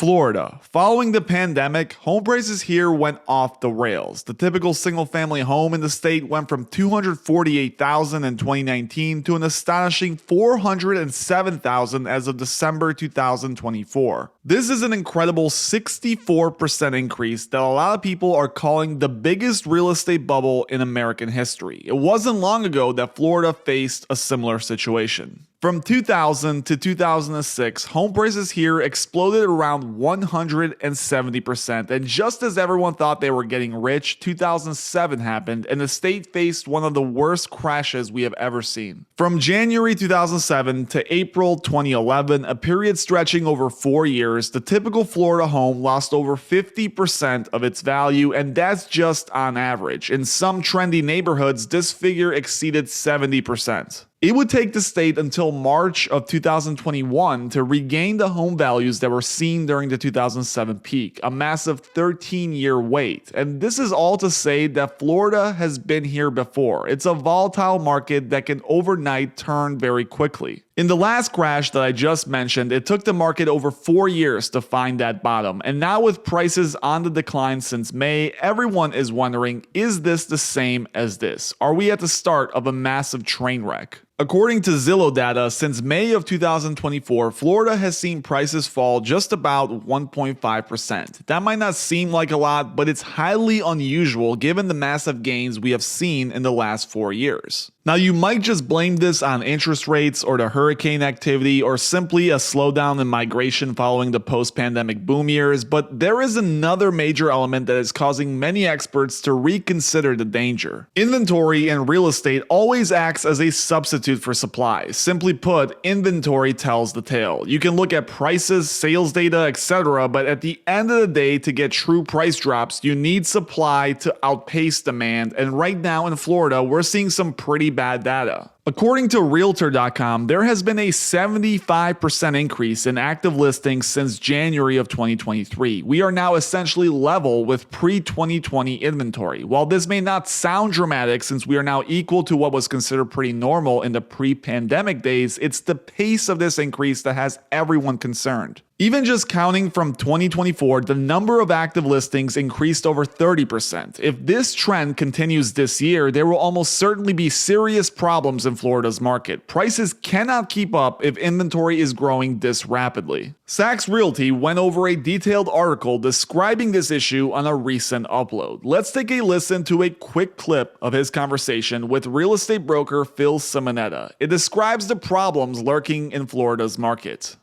Florida. Following the pandemic, home prices here went off the rails. The typical single-family home in the state went from $248,000 in 2019 to an astonishing $407,000 as of December 2024. This is an incredible 64% increase that a lot of people are calling the biggest real estate bubble in American history. It wasn't long ago that Florida faced a similar situation. From 2000 to 2006, home prices here exploded around 170%, and just as everyone thought they were getting rich, 2007 happened, and the state faced one of the worst crashes we have ever seen. From January 2007 to April 2011, a period stretching over 4 years, the typical Florida home lost over 50% of its value, and that's just on average. In some trendy neighborhoods, this figure exceeded 70%. It would take the state until March of 2021 to regain the home values that were seen during the 2007 peak, a massive 13-year wait. And this is all to say that Florida has been here before. It's a volatile market that can overnight turn very quickly. In the last crash that I just mentioned, it took the market over 4 years to find that bottom. And now with prices on the decline since May, everyone is wondering, is this the same as this? Are we at the start of a massive train wreck? According to Zillow data, since May of 2024, Florida has seen prices fall just about 1.5%. That might not seem like a lot, but it's highly unusual given the massive gains we have seen in the last 4 years. Now, you might just blame this on interest rates or the hurricane activity or simply a slowdown in migration following the post-pandemic boom years, but there is another major element that is causing many experts to reconsider the danger. Inventory in real estate always acts as a substitute for supply. Simply put, inventory tells the tale. You can look at prices, sales data, etc., but at the end of the day, to get true price drops, you need supply to outpace demand, and right now in Florida, we're seeing some pretty bad data. According to Realtor.com, there has been a 75% increase in active listings since January of 2023. We are now essentially level with pre-2020 inventory. While this may not sound dramatic since we are now equal to what was considered pretty normal in the pre-pandemic days, it's the pace of this increase that has everyone concerned. Even just counting from 2024, the number of active listings increased over 30%. If this trend continues this year, there will almost certainly be serious problems in Florida's market. Prices cannot keep up if inventory is growing this rapidly. Saks Realty went over a detailed article describing this issue on a recent upload. Let's take a listen to a quick clip of his conversation with real estate broker Phil Simonetta. It describes the problems lurking in Florida's market.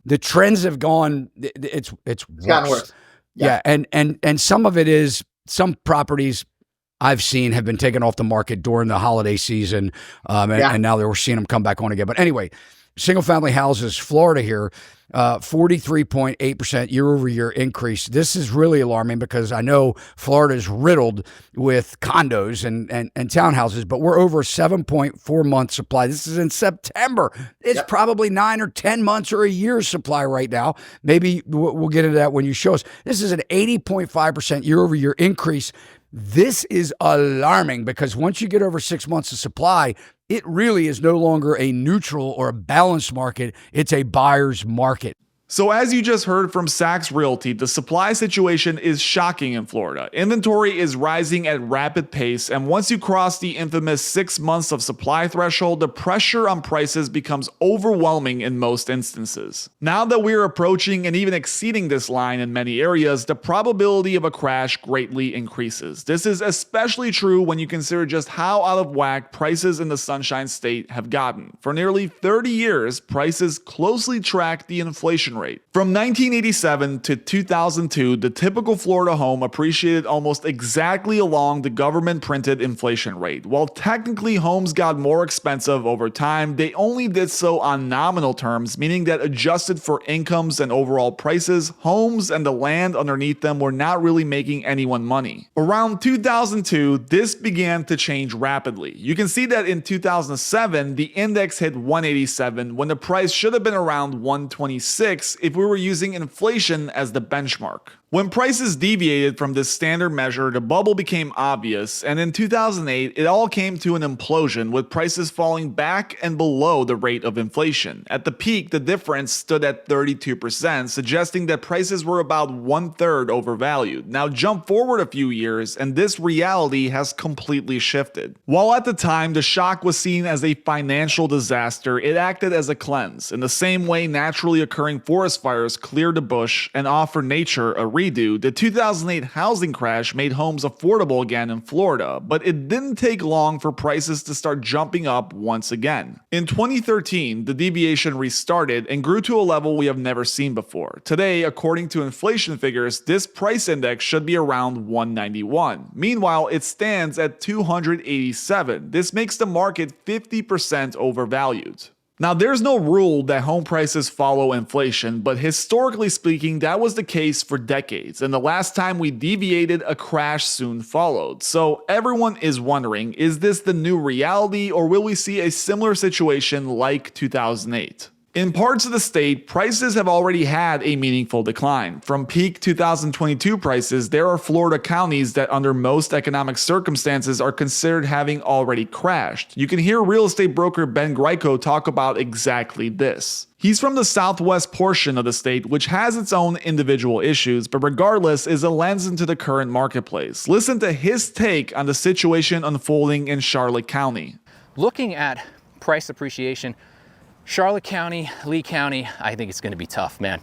The trends have gone, it's gotten worse. Yeah. And some of it is, some properties I've seen have been taken off the market during the holiday season. And now we're seeing them come back on again. But anyway, single family houses, Florida here, 43.8% year over year increase. This is really alarming because I know Florida is riddled with condos and townhouses, but we're over 7.4 months supply. This is in September. It's probably 9 or 10 months or a year's supply right now. Maybe we'll get into that when you show us. This is an 80.5% year over year increase. This is alarming because once you get over 6 months of supply, it really is no longer a neutral or a balanced market. It's a buyer's market. So as you just heard from Saks Realty, the supply situation is shocking in Florida. Inventory is rising at rapid pace, and once you cross the infamous 6 months of supply threshold, the pressure on prices becomes overwhelming in most instances. Now that we're approaching and even exceeding this line in many areas, the probability of a crash greatly increases. This is especially true when you consider just how out of whack prices in the Sunshine State have gotten. For nearly 30 years, prices closely track the inflation rate. From 1987 to 2002, the typical Florida home appreciated almost exactly along the government-printed inflation rate. While technically homes got more expensive over time, they only did so on nominal terms, meaning that adjusted for incomes and overall prices, homes and the land underneath them were not really making anyone money. Around 2002, this began to change rapidly. You can see that in 2007, the index hit 187 when the price should have been around 126, case if we were using inflation as the benchmark. When prices deviated from this standard measure, the bubble became obvious, and in 2008, it all came to an implosion with prices falling back and below the rate of inflation. At the peak, the difference stood at 32%, suggesting that prices were about 1/3 overvalued. Now jump forward a few years, and this reality has completely shifted. While at the time the shock was seen as a financial disaster, it acted as a cleanse. In the same way naturally occurring forest fires cleared the bush and offer nature a redo, the 2008 housing crash made homes affordable again in Florida, but it didn't take long for prices to start jumping up once again. In 2013, the deviation restarted and grew to a level we have never seen before. Today, according to inflation figures, this price index should be around 191. Meanwhile, it stands at 287. This makes the market 50% overvalued. Now, there's no rule that home prices follow inflation, but historically speaking, that was the case for decades, and the last time we deviated, a crash soon followed. So everyone is wondering, is this the new reality, or will we see a similar situation like 2008? In parts of the state, prices have already had a meaningful decline. From peak 2022 prices, there are Florida counties that under most economic circumstances are considered having already crashed. You can hear real estate broker Ben Greco talk about exactly this. He's from the southwest portion of the state, which has its own individual issues, but regardless is a lens into the current marketplace. Listen to his take on the situation unfolding in Charlotte County. Looking at price appreciation, Charlotte County, Lee County, I think it's going to be tough, man.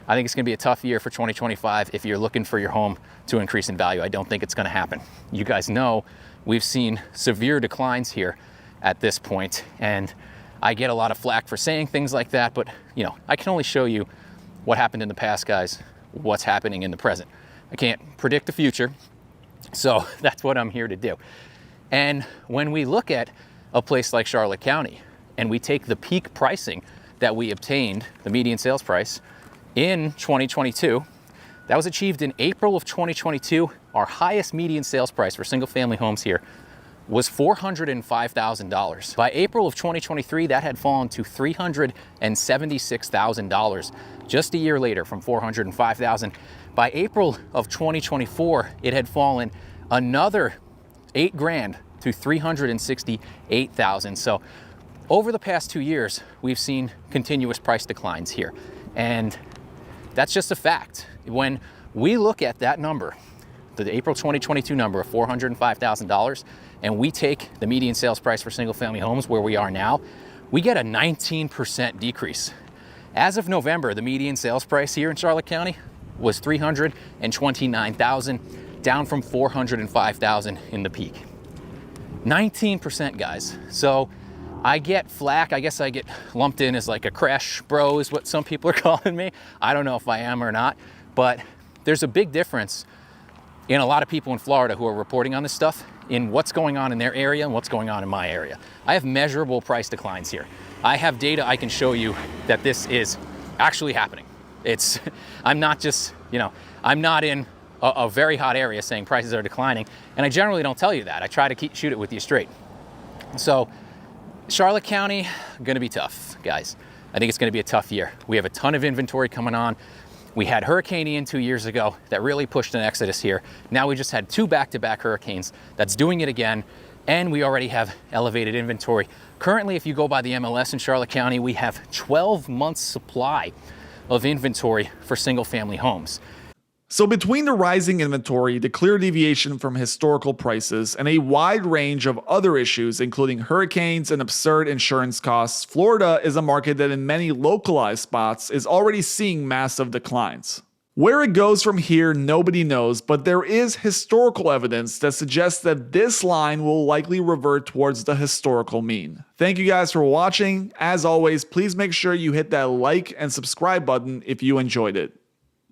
I think it's going to be a tough year for 2025 if you're looking for your home to increase in value. I don't think it's going to happen. You guys know we've seen severe declines here at this point, and I get a lot of flack for saying things like that, but I can only show you what happened in the past, guys, what's happening in the present. I can't predict the future, so that's what I'm here to do. And when we look at a place like Charlotte County, and we take the peak pricing that we obtained, the median sales price, in 2022, that was achieved in April of 2022. Our highest median sales price for single-family homes here was $405,000. By April of 2023, that had fallen to $376,000. Just a year later, from $405,000. By April of 2024, it had fallen another $8,000 to $368,000. So over the past 2 years, we've seen continuous price declines here, and that's just a fact. When we look at that number, the April 2022 number of $405,000, and we take the median sales price for single-family homes where we are now, we get a 19% decrease. As of November, the median sales price here in Charlotte County was $329,000, down from $405,000 in the peak. 19%, guys. So I get flack. I guess I get lumped in as like a crash bro is what some people are calling me. I don't know if I am or not, but there's a big difference in a lot of people in Florida who are reporting on this stuff in what's going on in their area and what's going on in my area. I have measurable price declines here. I have data I can show you that this is actually happening. I'm not just, I'm not in a very hot area saying prices are declining, and I generally don't tell you that. I try to shoot it with you straight. So Charlotte County, going to be tough, guys. I think it's going to be a tough year. We have a ton of inventory coming on. We had Hurricane Ian 2 years ago that really pushed an exodus here. Now we just had 2 back-to-back hurricanes that's doing it again, and we already have elevated inventory. Currently, if you go by the MLS in Charlotte County, we have 12 months supply of inventory for single-family homes. So between the rising inventory, the clear deviation from historical prices, and a wide range of other issues including hurricanes and absurd insurance costs, Florida is a market that in many localized spots is already seeing massive declines. Where it goes from here, nobody knows, but there is historical evidence that suggests that this line will likely revert towards the historical mean. Thank you guys for watching. As always, please make sure you hit that like and subscribe button if you enjoyed it.